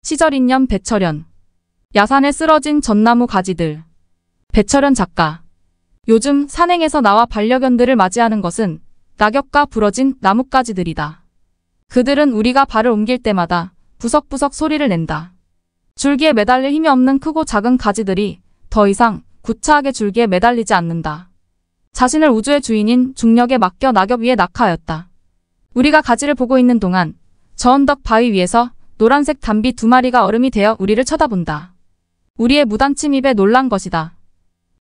시절인연 배철현. 야산에 쓰러진 전나무 가지들. 배철현 작가. 요즘 산행에서 나와 반려견들을 맞이하는 것은 낙엽과 부러진 나뭇가지들이다. 그들은 우리가 발을 옮길 때마다 부석부석 소리를 낸다. 줄기에 매달릴 힘이 없는 크고 작은 가지들이 더 이상 구차하게 줄기에 매달리지 않는다. 자신을 우주의 주인인 중력에 맡겨 낙엽 위에 낙하하였다. 우리가 가지를 보고 있는 동안 저 언덕 바위 위에서 노란색 담비 2마리가 얼음이 되어 우리를 쳐다본다. 우리의 무단침 입에 놀란 것이다.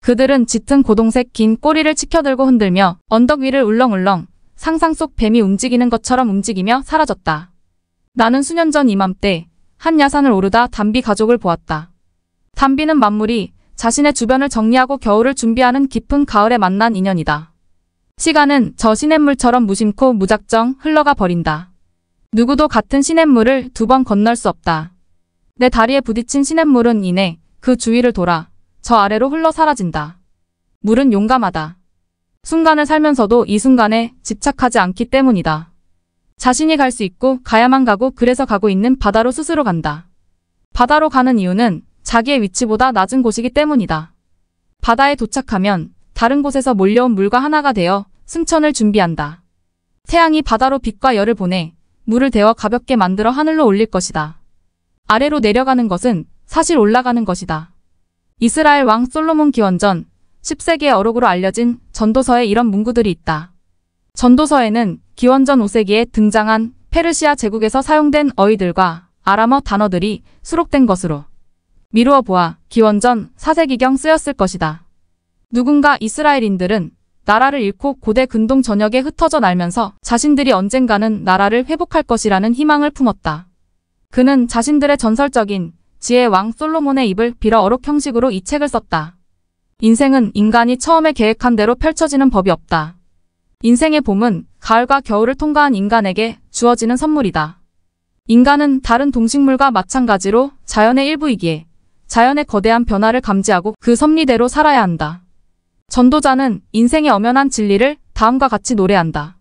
그들은 짙은 고동색 긴 꼬리를 치켜들고 흔들며 언덕 위를 울렁울렁 상상 속 뱀이 움직이는 것처럼 움직이며 사라졌다. 나는 수년 전 이맘때 한 야산을 오르다 담비 가족을 보았다. 담비는 만물이 자신의 주변을 정리하고 겨울을 준비하는 깊은 가을에 만난 인연이다. 시간은 저 시냇물처럼 무심코 무작정 흘러가 버린다. 누구도 같은 시냇물을 2번 건널 수 없다. 내 다리에 부딪힌 시냇물은 이내 그 주위를 돌아 저 아래로 흘러 사라진다. 물은 용감하다. 순간을 살면서도 이 순간에 집착하지 않기 때문이다. 자신이 갈 수 있고 가야만 가고 그래서 가고 있는 바다로 스스로 간다. 바다로 가는 이유는 자기의 위치보다 낮은 곳이기 때문이다. 바다에 도착하면 다른 곳에서 몰려온 물과 하나가 되어 승천을 준비한다. 태양이 바다로 빛과 열을 보내 물을 데워 가볍게 만들어 하늘로 올릴 것이다. 아래로 내려가는 것은 사실 올라가는 것이다. 이스라엘 왕 솔로몬 기원전 10세기의 어록으로 알려진 전도서에 이런 문구들이 있다. 전도서에는 기원전 5세기에 등장한 페르시아 제국에서 사용된 어휘들과 아람어 단어들이 수록된 것으로 미루어 보아 기원전 4세기경 쓰였을 것이다. 누군가 이스라엘인들은 나라를 잃고 고대 근동 전역에 흩어져 날면서 자신들이 언젠가는 나라를 회복할 것이라는 희망을 품었다. 그는 자신들의 전설적인 지혜의 왕 솔로몬의 입을 빌어 어록 형식으로 이 책을 썼다. 인생은 인간이 처음에 계획한 대로 펼쳐지는 법이 없다. 인생의 봄은 가을과 겨울을 통과한 인간에게 주어지는 선물이다. 인간은 다른 동식물과 마찬가지로 자연의 일부이기에 자연의 거대한 변화를 감지하고 그 섭리대로 살아야 한다. 전도자는 인생의 엄연한 진리를 다음과 같이 노래한다.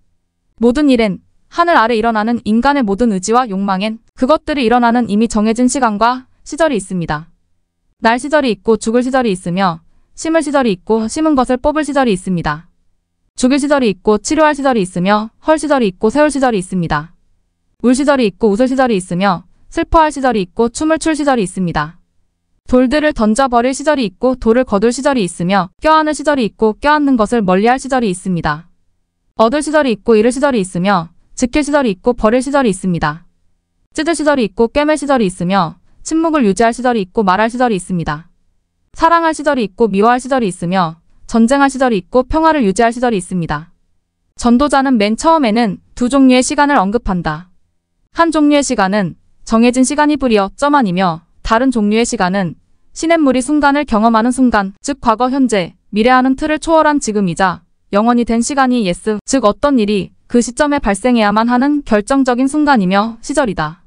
모든 일엔 하늘 아래 일어나는 인간의 모든 의지와 욕망엔 그것들이 일어나는 이미 정해진 시간과 시절이 있습니다. 날 시절이 있고 죽을 시절이 있으며 심을 시절이 있고 심은 것을 뽑을 시절이 있습니다. 죽일 시절이 있고 치료할 시절이 있으며 헐 시절이 있고 세울 시절이 있습니다. 울 시절이 있고 웃을 시절이 있으며 슬퍼할 시절이 있고 춤을 출 시절이 있습니다. 돌들을 던져버릴 시절이 있고 돌을 거둘 시절이 있으며 껴안을 시절이 있고 껴안는 것을 멀리할 시절이 있습니다. 얻을 시절이 있고 잃을 시절이 있으며 지킬 시절이 있고 버릴 시절이 있습니다. 찢을 시절이 있고 꿰맬 시절이 있으며 침묵을 유지할 시절이 있고 말할 시절이 있습니다. 사랑할 시절이 있고 미워할 시절이 있으며 전쟁할 시절이 있고 평화를 유지할 시절이 있습니다. 전도자는 맨 처음에는 2종류의 시간을 언급한다. 한 종류의 시간은 정해진 시간이 뿌리어 점안이며 다른 종류의 시간은 시냇물이 순간을 경험하는 순간, 즉 과거, 현재, 미래하는 틀을 초월한 지금이자 영원히 된 시간이 예스, 즉 어떤 일이 그 시점에 발생해야만 하는 결정적인 순간이며 시절이다.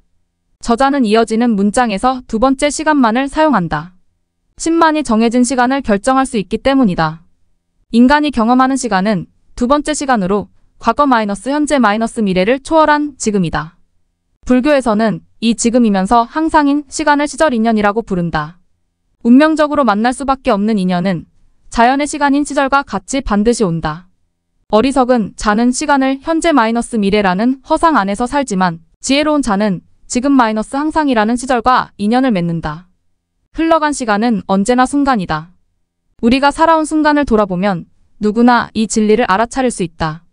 저자는 이어지는 문장에서 2번째 시간만을 사용한다. 신만이 정해진 시간을 결정할 수 있기 때문이다. 인간이 경험하는 시간은 2번째 시간으로 과거 마이너스 현재 마이너스 미래를 초월한 지금이다. 불교에서는 이 지금이면서 항상인 시간을 시절인연이라고 부른다. 운명적으로 만날 수밖에 없는 인연은 자연의 시간인 시절과 같이 반드시 온다. 어리석은 자는 시간을 현재 마이너스 미래라는 허상 안에서 살지만 지혜로운 자는 지금 마이너스 항상이라는 시절과 인연을 맺는다. 흘러간 시간은 언제나 순간이다. 우리가 살아온 순간을 돌아보면 누구나 이 진리를 알아차릴 수 있다.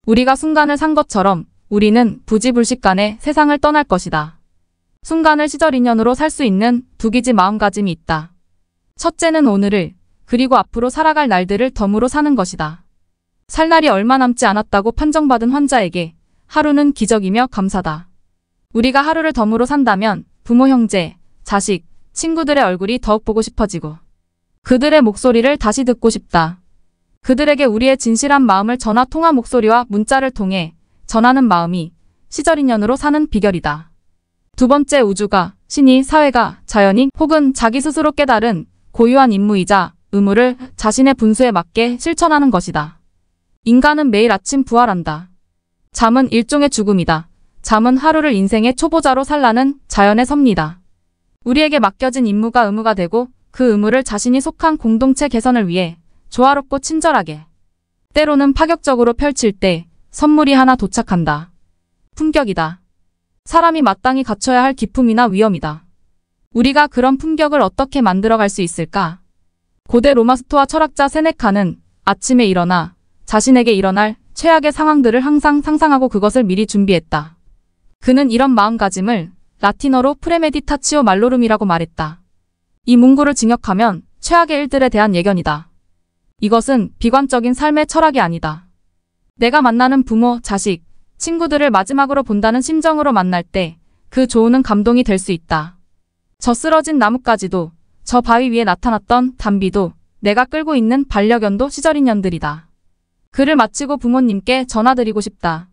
우리가 순간을 산 것처럼 우리는 부지불식간에 세상을 떠날 것이다. 순간을 시절인연으로 살 수 있는 2가지 마음가짐이 있다. 첫째는 오늘을, 그리고 앞으로 살아갈 날들을 덤으로 사는 것이다. 살 날이 얼마 남지 않았다고 판정받은 환자에게 하루는 기적이며 감사다. 우리가 하루를 덤으로 산다면 부모, 형제, 자식, 친구들의 얼굴이 더욱 보고 싶어지고 그들의 목소리를 다시 듣고 싶다. 그들에게 우리의 진실한 마음을 전화 통화 목소리와 문자를 통해 전하는 마음이 시절인연으로 사는 비결이다. 2번째, 우주가, 신이, 사회가, 자연이 혹은 자기 스스로 깨달은 고유한 임무이자 의무를 자신의 분수에 맞게 실천하는 것이다. 인간은 매일 아침 부활한다. 잠은 일종의 죽음이다. 잠은 하루를 인생의 초보자로 살라는 자연의 섭리다. 우리에게 맡겨진 임무가 의무가 되고 그 의무를 자신이 속한 공동체 개선을 위해 조화롭고 친절하게, 때로는 파격적으로 펼칠 때 선물이 하나 도착한다. 품격이다. 사람이 마땅히 갖춰야 할 기품이나 위엄이다. 우리가 그런 품격을 어떻게 만들어갈 수 있을까? 고대 로마 스토아 철학자 세네카는 아침에 일어나 자신에게 일어날 최악의 상황들을 항상 상상하고 그것을 미리 준비했다. 그는 이런 마음가짐을 라틴어로 프레메디타치오 말로름이라고 말했다. 이 문구를 직역하면 최악의 일들에 대한 예견이다. 이것은 비관적인 삶의 철학이 아니다. 내가 만나는 부모, 자식, 친구들을 마지막으로 본다는 심정으로 만날 때 그 조우는 감동이 될 수 있다. 저 쓰러진 나뭇가지도, 저 바위 위에 나타났던 담비도, 내가 끌고 있는 반려견도 시절 인연들이다. 글을 마치고 부모님께 전화드리고 싶다.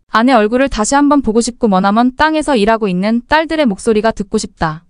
아내 얼굴을 다시 한번 보고 싶고 머나먼 땅에서 일하고 있는 딸들의 목소리가 듣고 싶다.